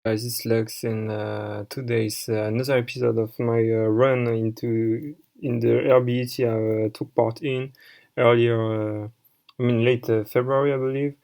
Guys, it's Lux, and today is another episode of my run in the RBET I took part in earlier. Late February, I believe,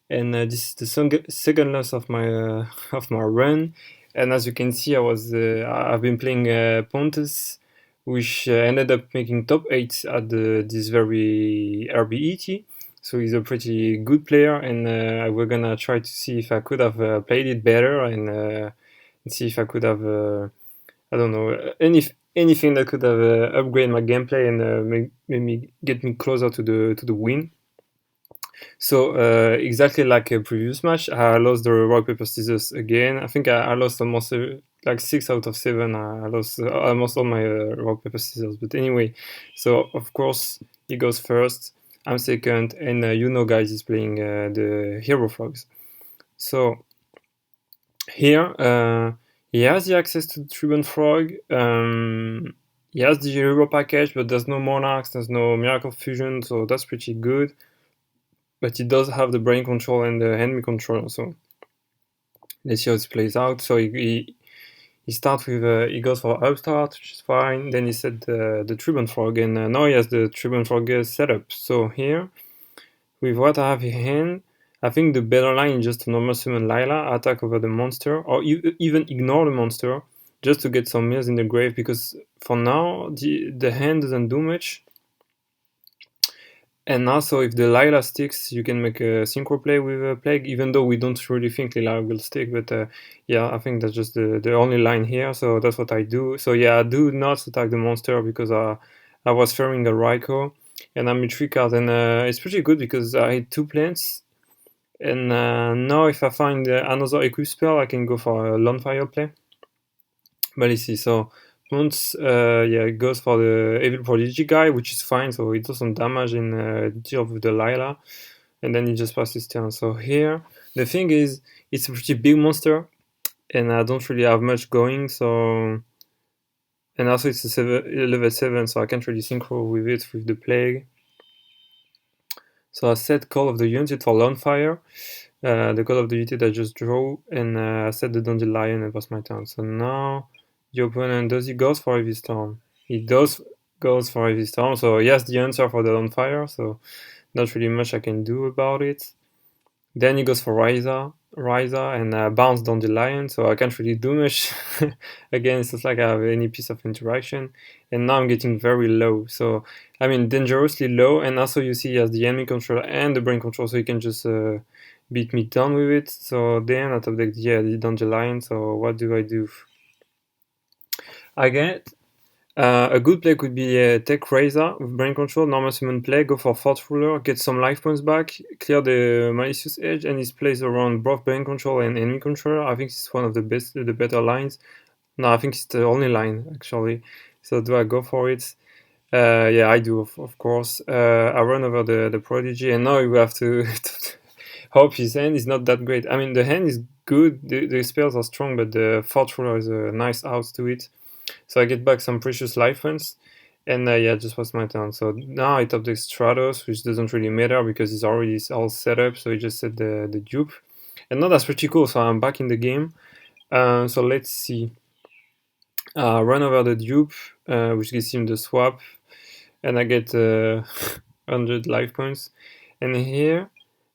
and this is the second loss of my of my run. And as you can see, I've been playing Pontus, which ended up making top 8 at this very RBET. So he's a pretty good player, and we're gonna try to see if I could have played it better and see if I could have, I don't know, anything that could have upgraded my gameplay and made me get me closer to the win. So exactly like a previous match, I lost the rock paper scissors again. I think I lost almost like 6 out of 7. I lost almost all my rock paper scissors. But anyway, so of course he goes first. I'm second, and guys, is playing the hero frogs. So here he has the access to the Tribune Frog. He has the hero package, but there's no monarchs, there's no miracle fusion, so that's pretty good. But he does have the brain control and the enemy control, so let's see how this plays out. So he starts with he goes for upstart, which is fine. Then he set the Tribune Frog, and now he has the Tribune Frog setup. So here, with what I have in hand, I think the better line is just to normal summon Lila, attack over the monster, or even ignore the monster, just to get some mills in the grave, because for now the hand doesn't do much. And also, if the Lila sticks, you can make a synchro play with a Plague, even though we don't really think Lila will stick. But yeah, I think that's just the only line here, so that's what I do. So yeah, I do not attack the monster because I was fearing a Raikou, and I'm a 3 card, and it's pretty good because I had 2 plants. And now if I find another equip spell, I can go for a Lonefire play. But let's see, so once yeah, it goes for the Evil Prodigy guy, which is fine, so it does some damage and deal with the Lila, and then he just passes turn. So here, the thing is, it's a pretty big monster, and I don't really have much going, so... And also it's a level 7, so I can't really synchro with it with the Plague. So I set Call of the Unit for Lonefire, the Call of the Unit I just draw, and I set the Dandelion and pass my turn. So now... The opponent, does he goes for Heavy Storm? He does goes for Heavy Storm, so he has the answer for the Lonefire, so not really much I can do about it. Then he goes for Ryza and bounce down the lion, so I can't really do much. Again, it's not like I have any piece of interaction. And now I'm getting very low, so I mean dangerously low, and also you see he has the enemy control and the brain control, so he can just beat me down with it. So then I top deck, yeah, the Dandelion, so what do I do? Again, a good play could be take Razor with Brain Control, normal summon play, go for Fort Ruler, get some life points back, clear the Malicious Edge, and his plays around both Brain Control and Enemy Controller. I think it's one of the better lines. No, I think it's the only line, actually. So do I go for it? Yeah, I do, of course. I run over the Prodigy, and now we have to hope his hand is not that great. I mean, the hand is good, the spells are strong, but the Fort Ruler is a nice out to it. So I get back some precious life points, and yeah, just was my turn. So now I top deck Stratos, which doesn't really matter because it's already all set up, so he just set the dupe. And now that's pretty cool, so I'm back in the game. So let's see. Run over the dupe, which gives him the swap, and I get 100 life points. And here,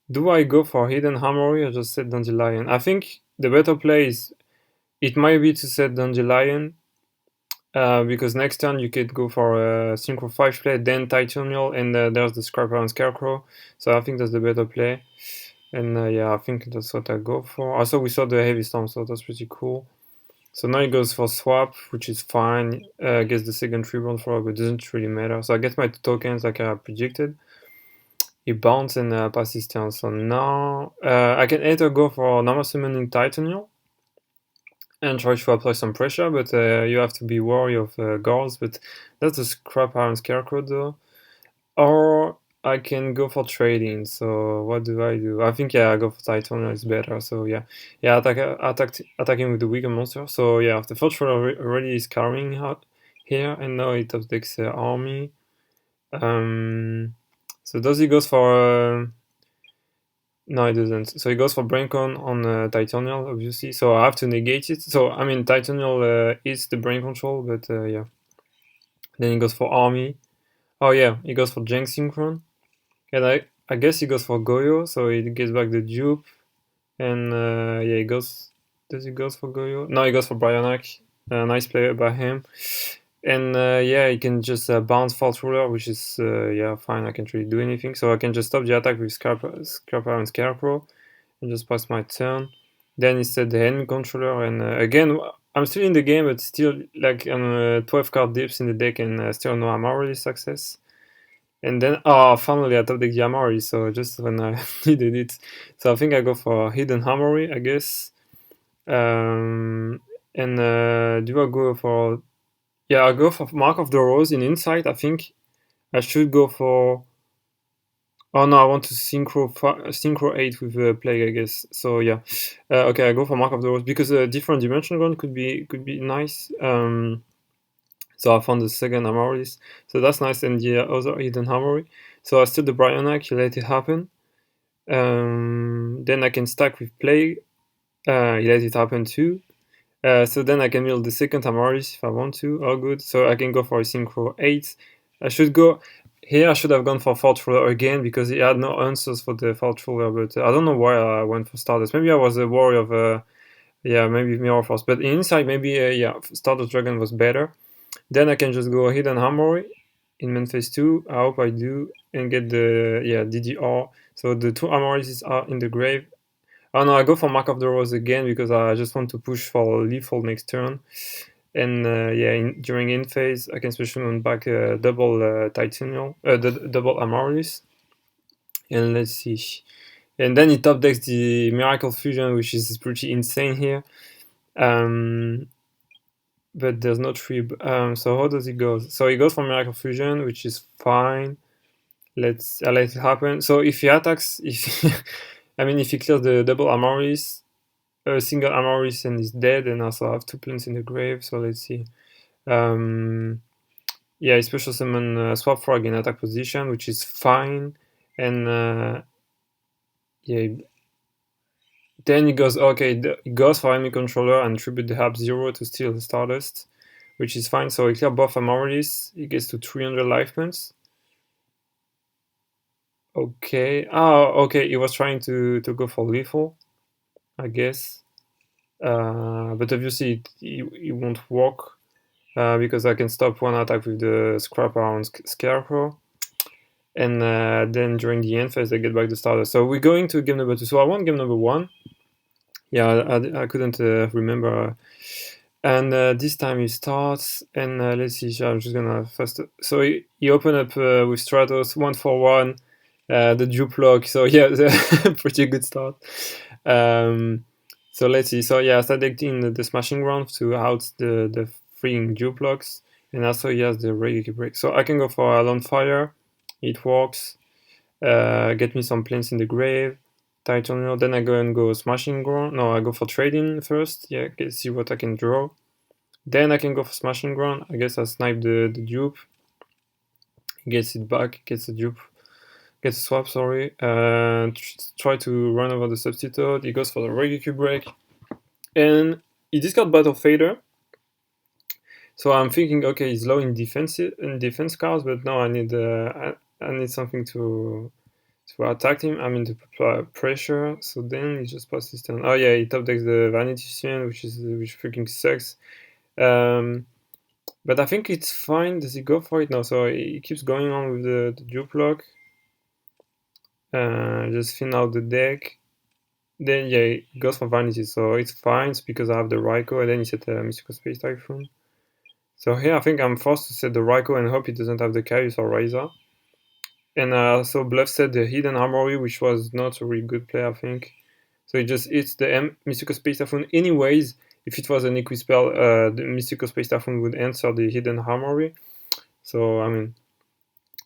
do I go for Hidden Armory or just set Dandelion? I think the better play is, it might be to set Dandelion, because next turn you could go for a Synchro 5 play, then Titanial, and there's the Scrapper and Scarecrow, so I think that's the better play. And yeah, I think that's what I go for. Also, we saw the Heavy Storm, so that's pretty cool. So now he goes for Swap, which is fine, gets the second Tribune Frog, but it doesn't really matter. So I get my 2 tokens like I predicted. He bounces and passes turn, so now I can either go for normal summoning Titanial, and try to apply some pressure, but you have to be wary of guards, but that's a Scrap Iron Scarecrow though. Or I can go for trading, so what do? I think, yeah, I go for Titanium, it's better, so yeah. Yeah, attacking with the weaker monster, so yeah, the first roll already is carrying out here, and now it top decks army. So does he goes for No, it doesn't. So he goes for Braincon on Titanial, obviously. So I have to negate it. So I mean, Titanial is the brain control, but yeah. Then he goes for Army. Oh yeah, he goes for Jank Synchron. And I guess he goes for Goyo, so he gets back the dupe. And yeah, he goes. Does he goes for Goyo? No, he goes for Bryonac. Nice play by him. And yeah, he can just bounce Fault Ruler, which is yeah, fine. I can't really do anything, so I can just stop the attack with Scrapper and Scarecrow, and just pass my turn. Then he set the enemy controller, and again, I'm still in the game, but still like on 12 card dips in the deck, and still no Amaryllis success. And then, oh, finally I top deck the Amaryllis, so just when I needed it. So I think I go for Hidden Hammery, I guess. And do I go for... Yeah, I'll go for Mark of the Rose in Insight. I think I should go for... Oh no, I want to synchro 8 with Plague, I guess. So yeah, okay, I go for Mark of the Rose because a different dimension run could be nice. So I found the second Amaryllis, so that's nice, and the other Hidden Hammery. So I still the Bryonac, you let it happen. Then I can stack with Plague. You let it happen too. So then I can build the second Amaryllis if I want to. Oh, good. So I can go for a Synchro 8. I should go... Here I should have gone for Fault Ruler again because he had no answers for the Fault Ruler, but I don't know why I went for Stardust. Maybe I was a worry of... yeah, maybe Mirror Force. But inside, maybe, yeah, Stardust Dragon was better. Then I can just go Hidden Hammery in main phase 2. I hope I do. And get the, yeah, DDR. So the two Amaryllis are in the grave. Oh no, I go for Mark of the Rose again because I just want to push for lethal next turn. And yeah, during in phase, I can special on back double Titanial, double Amaryllis. And let's see. And then he top decks the Miracle Fusion, which is pretty insane here. But there's no tree. So how does he go? So he goes for Miracle Fusion, which is fine. I let it happen. So if he attacks, I mean, if he clears the double Amaryllis, a single Amaryllis and is dead, and also I have 2 plants in the grave. So let's see. Yeah, he special summon Swap Frog in attack position, which is fine. And yeah, then he goes, okay, he goes for enemy controller and tribute the Hab 0 to steal the Stardust, which is fine. So he clears buff Amaryllis, he gets to 300 life points. Okay, oh, okay, he was trying to go for lethal, I guess. But obviously it won't work. Because I can stop one attack with the Scrapper on Scarecrow. And then during the end phase, I get back the starter. So we're going to game number 2. So I won game number 1. Yeah, I couldn't remember. And this time he starts. And let's see, I'm just gonna first... So he opened up with Stratos, 1 for 1. The dupe lock. So yeah, pretty good start. So let's see. So yeah, I started in the Smashing Ground to out the freeing dupe locks. And also he has the Regular Break. So I can go for Alone Fire. It works. Get me some planes in the grave. Titanial. Then I go and go Smashing Ground. No, I go for Trading first. Yeah, see what I can draw. Then I can go for Smashing Ground. I guess I snipe the dupe. Gets it back. Gets the dupe. Gets a swap, sorry. Try to run over the Substitute. He goes for the Regular Break. And he discards Battle Fader. So I'm thinking, okay, he's low in defense cards, but now I need something to attack him. I mean to apply pressure. So then he just passes his turn. Oh yeah, he top decks the Vanity Fiend, which freaking sucks. But I think it's fine. Does he go for it? No. So he keeps going on with the dupe lock. Just thin out the deck. Then yeah, he goes for Vanity, so it's fine. It's because I have the Raikou, and then he set a Mystical Space Typhoon. So here I think I'm forced to set the Raikou and hope he doesn't have the Caius or Razor. And so Bluff set the Hidden Armory, which was not a really good play, I think. So he just hits the Mystical Space Typhoon. Anyways, if it was an Equi spell, the Mystical Space Typhoon would answer the Hidden Armory. So I mean,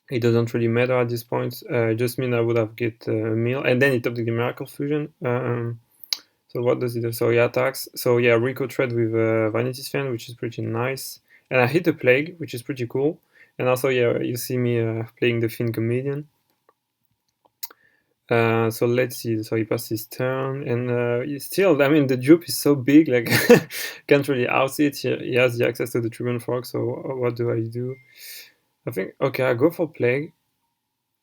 it doesn't really matter at this point. It just mean I would have get a meal, and then he topped the Miracle Fusion. So what does he do? So he attacks. So yeah, Rico Tread with Vanity's Fan, which is pretty nice. And I hit the Plague, which is pretty cool. And also, yeah, you see me playing the Fiend Comedian. So let's see. So he passed his turn, and he still, I mean, the dupe is so big, like can't really outsee it. He has the access to the Tribune Frog. So what do I do? I think okay, I go for Plague.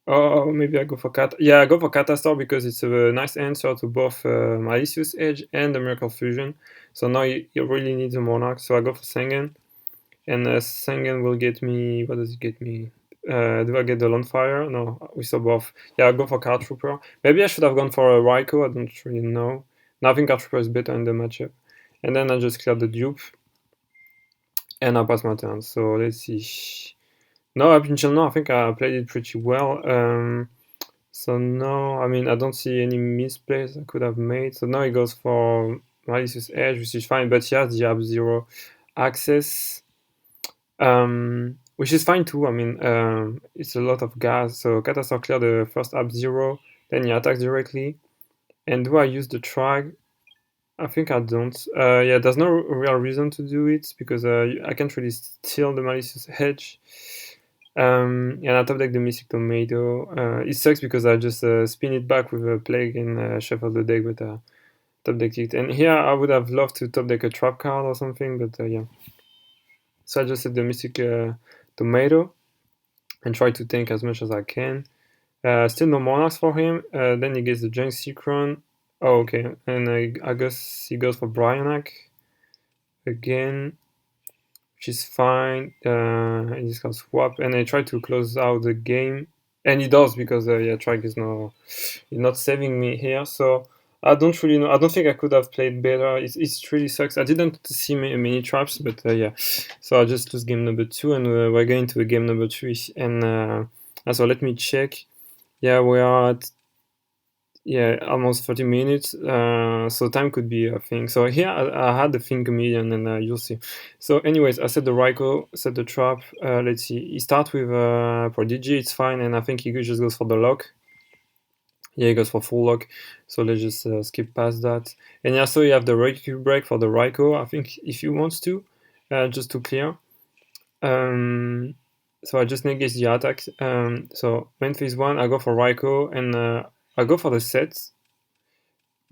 Oh, maybe I go for Cat. Yeah, I go for Catastar because it's a nice answer to both Malicious Edge and the Miracle Fusion. So now you really need a Monarch. So I go for Sengen, and Sengen will get me. What does it get me? Do I get the Longfire? No, we saw both. Yeah, I go for Card Trooper. Maybe I should have gone for a Raikou. I don't really know. No, I think Card Trooper is better in the matchup. And then I just clear the dupe, and I pass my turn. So let's see. No, up until now, I think I played it pretty well. So no, I mean, I don't see any misplays I could have made. So now he goes for Malicious Edge, which is fine, but he has the Ab-Zero access, which is fine too. I mean, it's a lot of gas. So Catastar clear the first Ab-Zero, then he attacks directly. And do I use the Trag? I think I don't. Yeah, there's no real reason to do it because I can't really steal the Malicious Edge. And I top deck the Mystic Tomato. It sucks because I just spin it back with a Plague and shuffle the deck, but top deck it. And here I would have loved to top deck a trap card or something, but yeah. So I just set the Mystic Tomato and try to tank as much as I can. Still no Monarchs for him. Then he gets the Junk Synchron. Oh, okay. And I guess he goes for Bryonac again, which is fine. And he's gonna swap, and I try to close out the game, and he does because yeah, Trag is not saving me here. So I don't really know. I don't think I could have played better. It really sucks. I didn't see many traps, but yeah. So I just lose game number 2, and we're going to game number 3. And so let me check. Yeah, we are at almost 30 minutes. So time could be a thing. So here I had the Fin Comedian, and you'll see. So anyways, I set the Raikou, set the trap. Let's see. He starts with Prodigy. It's fine, and I think he just goes for the lock. Yeah, he goes for full lock. So let's just skip past that. And yeah, so you have the Raikou break for the Raikou. I think if you want to, just to clear. So I just negate the attack. So main phase 1, I go for Raikou, and I go for the sets.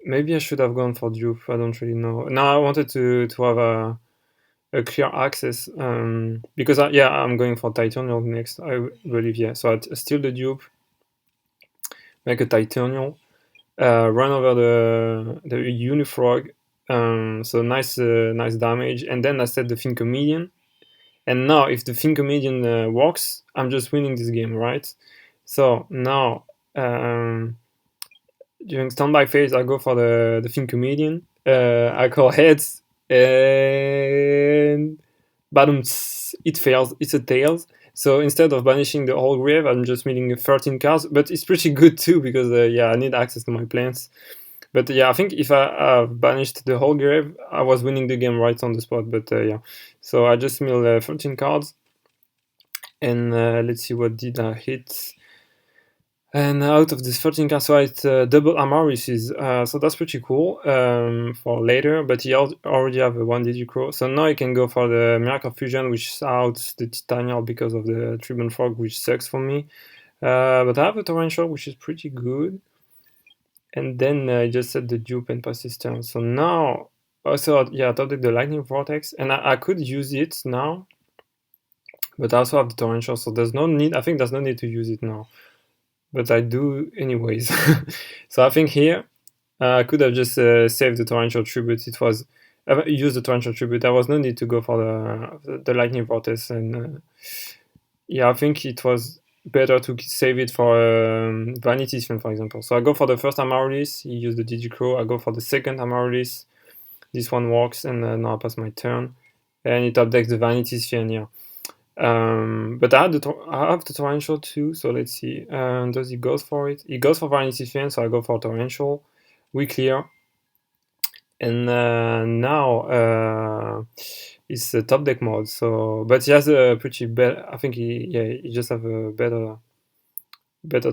Maybe I should have gone for dupe. I don't really know. Now I wanted to have a clear access because I'm going for Titanial next. I believe So I steal the dupe, make a Titanial, run over the Unifrog. So nice damage, and then I set the Fin Comedian. And now, if the Fin Comedian works, I'm just winning this game, right? So now, during standby phase, I go for the Fin Comedian. I call heads, and bottom, it fails. It's a tails. So instead of banishing the whole grave, I'm just meeting 13 cards. But it's pretty good too because I need access to my plants. But yeah, I think if I banished the whole grave, I was winning the game right on the spot. But yeah, so I just mill 13 cards, and let's see what did I hit. And out of this 13 cards, so it's double Amaryllis, so that's pretty cool for later. But he already have a 1 Digicro, so now he can go for the Miracle Fusion, which is out the Titanial because of the Tribune Frog, which sucks for me. But I have a Torrential, which is pretty good. And then I just set the dupe and pass his turn. So now, also, I top deck the Lightning Vortex, and I could use it now, but I also have the Torrential, so there's no need. I think there's no need to use it now, but I do anyways. So I think here I could have just saved the Torrential Tribute. It was used the Torrential Tribute. There was no need to go for the Lightning Vortex, and I think it was better to save it for Vanity Sphere, for example. So I go for the first Amaryllis, he used the Digicro. I go for the second Amaryllis, this one works, and now I pass my turn. And it updecks the Vanity Sphere here. But I have the Torrential too, so let's see. Does he go for it? He goes for Vanity Sphere, so I go for Torrential. We clear. And now it's a top deck mode. So, but he has a pretty better. I think he just have a better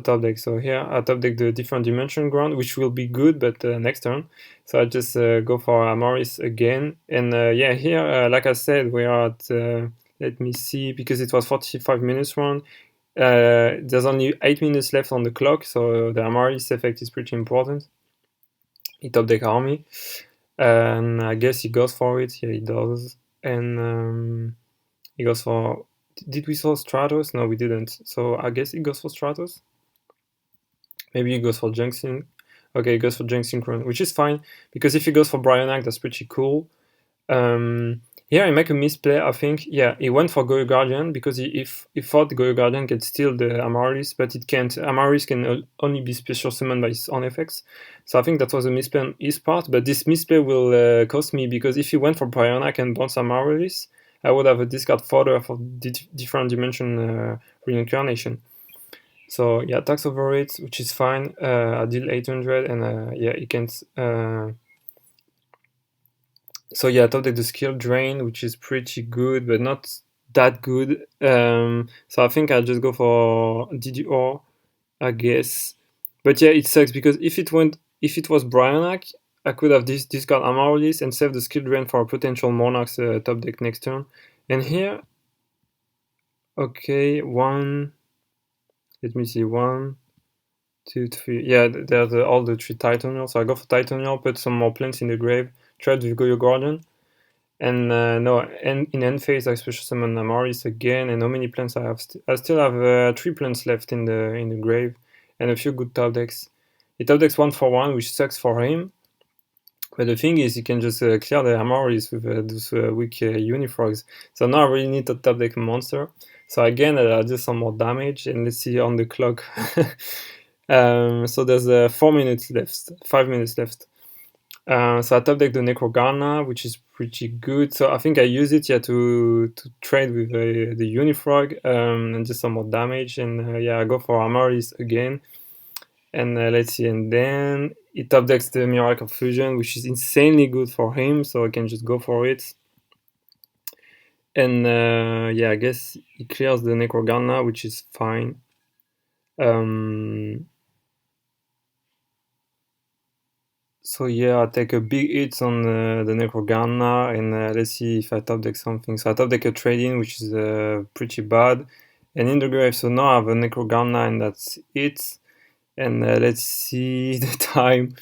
top deck. So here I top deck the different dimension ground, which will be good, but next turn. So I just go for Amaryllis again, and here, like I said, we are at. Let me see, because it was 45 minutes round. There's only 8 minutes left on the clock, so the Amaryllis effect is pretty important. He top deck army, and I guess he goes for it. Yeah, he does, and he goes for. Did we saw Stratos? No, we didn't. So I guess he goes for Stratos. Maybe he goes for Junction. Okay, he goes for Junk Synchron, which is fine because if he goes for Bryonac, that's pretty cool. Here he make a misplay, I think. Yeah, he went for Goyo Guardian because he thought Goyo Guardian can steal the Amaryllis, but it can't. Amaryllis can only be special summoned by his own effects. So I think that was a misplay on his part, but this misplay will cost me because if he went for Bryonac and bounce Amaryllis, I would have a discard fodder for different dimension reincarnation. So yeah, tax over it, which is fine. I deal 800, and yeah, he can't. So yeah, top deck the skill drain, which is pretty good, but not that good. So I think I'll just go for DDR, I guess. But yeah, it sucks because if it was Bryonac, I could have discard Amaryllis and save the skill drain for a potential Monarch's top deck next turn. And here, okay, let me see, 1, 2, 3. Yeah, there's all the 3 Titanial. So I go for Titanial, put some more plants in the grave, trade with Goyo Guardian. And no, and in end phase I special summon Amaryllis again. And how many plants I have? I still have 3 plants left in the grave, and a few good top decks. He top decks 1 for 1, which sucks for him. But the thing is, you can just clear the Amaryllis with those weak Unifrogs. So now I really need to top deck a monster. So again, I'll do some more damage, and let's see on the clock. So there's 4 minutes left, 5 minutes left. So I top deck the Necrogana, which is pretty good. So I think I use it, yeah, to trade with the Unifrog and just some more damage. And yeah, I go for Amaryllis again. And let's see, and then it top decks the Miracle Fusion, which is insanely good for him. So I can just go for it. And yeah, I guess he clears the Necrogana, which is fine. So yeah, I take a big hit on the Necrogana, and let's see if I top deck something. So I top deck a trade-in, which is pretty bad. And in the grave, so now I have a Necrogana, and that's it. And let's see the time.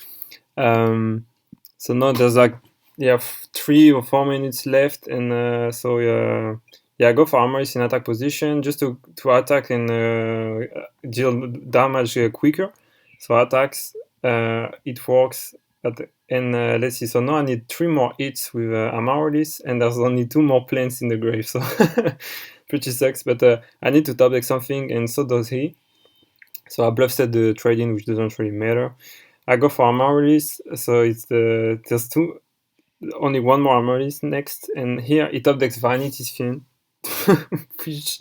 So now there's like, yeah, 3 or 4 minutes left, and so yeah, I go for Amaryllis in attack position just to attack and deal damage quicker. So attacks, it works. And let's see, so now I need 3 more hits with Amaryllis, and there's only 2 more plants in the grave, so pretty sucks, but I need to top deck something, and so does he. So I bluff set the trade-in, which doesn't really matter. I go for Amaryllis, so it's there's only 1 more Amaryllis next, and here it top decks Vanity's Fiend, which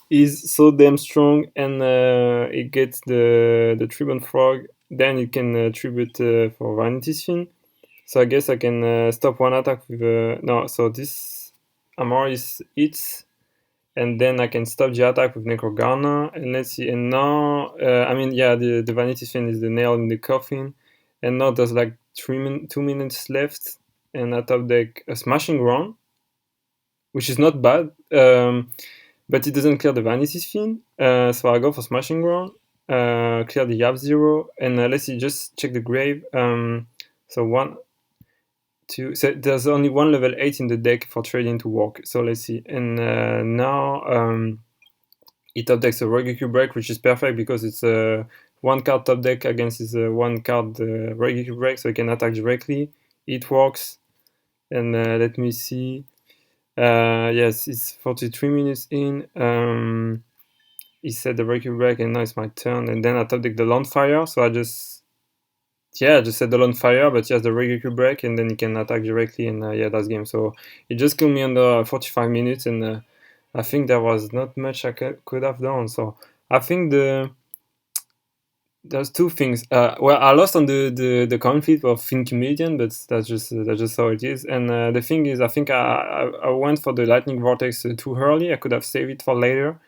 is so damn strong, and it gets the Tribune Frog. Then it can tribute for Vanity's Fiend. So I guess I can stop 1 attack with no. So this Amaryllis hits, and then I can stop the attack with Necrogana. And let's see. And now, I mean, yeah, the Vanity's Fiend is the nail in the coffin. And now there's like 2 minutes left, and I top deck a Smashing Ground, which is not bad. But it doesn't clear the Vanity's Fiend. So I go for Smashing Ground. Clear the Yav 0, and let's see, just check the grave. So 1, 2, so there's only 1 level 8 in the deck for trading to work. So let's see, and now it top decks a Regiku Break, which is perfect because it's a 1 card top deck against his 1 card Regiku Break, so it can attack directly. It works, and let me see. Yes, it's 43 minutes in. He said the Regiku Break, and now it's my turn, and then I top deck the Lawnfire, so I just set the Lawnfire, but he has the Regiku Break, and then he can attack directly, and yeah, that's game. So it just killed me under 45 minutes, and I think there was not much I could have done. So I think there's 2 things. Well, I lost on the coin flip of Fin Comedian, but that's just how it is. And the thing is, I think I went for the Lightning Vortex too early. I could have saved it for later.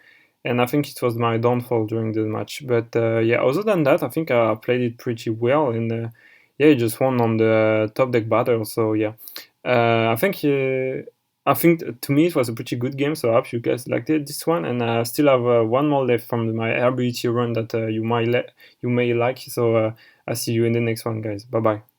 And I think it was my downfall during the match. But yeah, other than that, I think I played it pretty well. And yeah, he just won on the top deck battle. So yeah, I think I think to me it was a pretty good game, so I hope you guys liked this one. And I still have one more left from my RBET run that you may like. So I'll see you in the next one, guys. Bye bye.